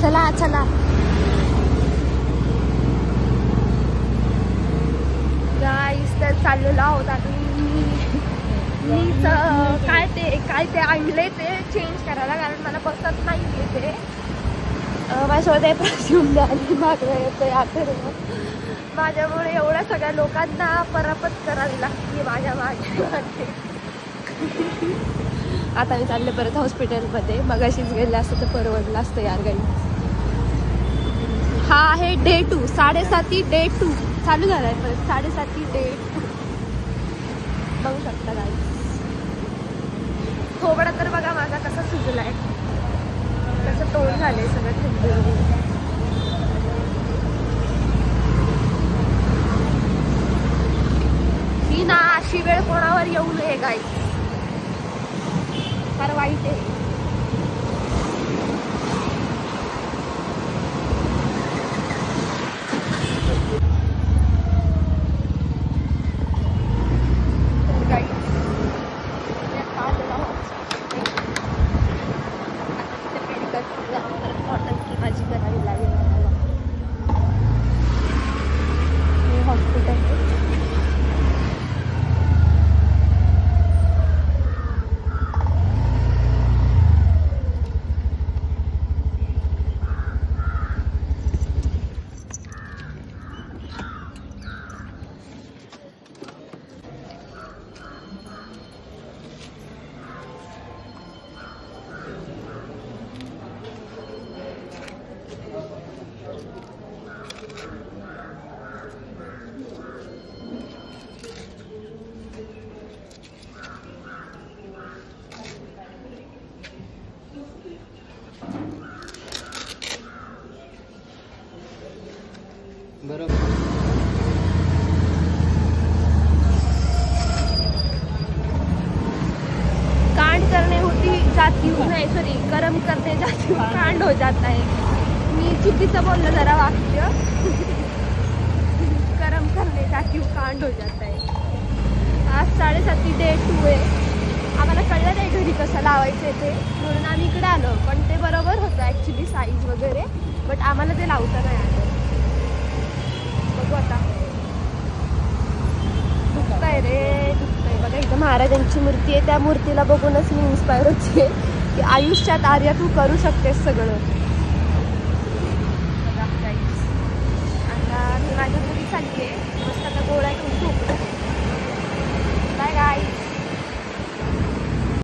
चला चला गाईस, तर चाललेलो आहोत आता. मीच काय ते आणले ते चेंज करायला, कारण मला बसत नाही ते. माझ्यासोबत परफ्यूम आली मागणं येतं आता. माझ्यामुळे एवढ्या सगळ्या लोकांना परापत करावी लागते माझ्या मागे. आता मी चालले परत हॉस्पिटलमध्ये. मगाशीच गेले असतं तर परवडलं असतं यार गाई. हा आहे डे 2, 7:30 डे 2 चालू झालाय परत. 7:30 डे 2 बघू शकता गाई. थोबडा तर बघा माझा कसा सुजलाय, कसं तोंड झालंय सगळं थंडी. ही ना अशी वेळ कोणावर येऊ नये गाई, फार वाईट आहे. गरम करने जाती हूँ कांड हो जाता है. मी चुकीचं बोललं जरा वाक्य. गरम करने जाती हूँ कांड हो जाता है. आज 7:30 डे 2 आहे. आम्हाला कळलं नाही घरी कसं लावायचं ते, म्हणून आम्ही इकडे आलो. पण ते बरोबर होतं ॲक्च्युली साईज वगैरे, बट आम्हाला ते लावता नाही आलं. बघू आता. दुखतंय रे दुखतंय. बघा इथं महाराजांची मूर्ती आहे. त्या मूर्तीला बघूनच मी इन्स्पायर होते की आयुष्यात आर्या तू करू शकतेस सगळं. आता मी माझ्या घरी चालली आहे. मस्त आता गोळ्या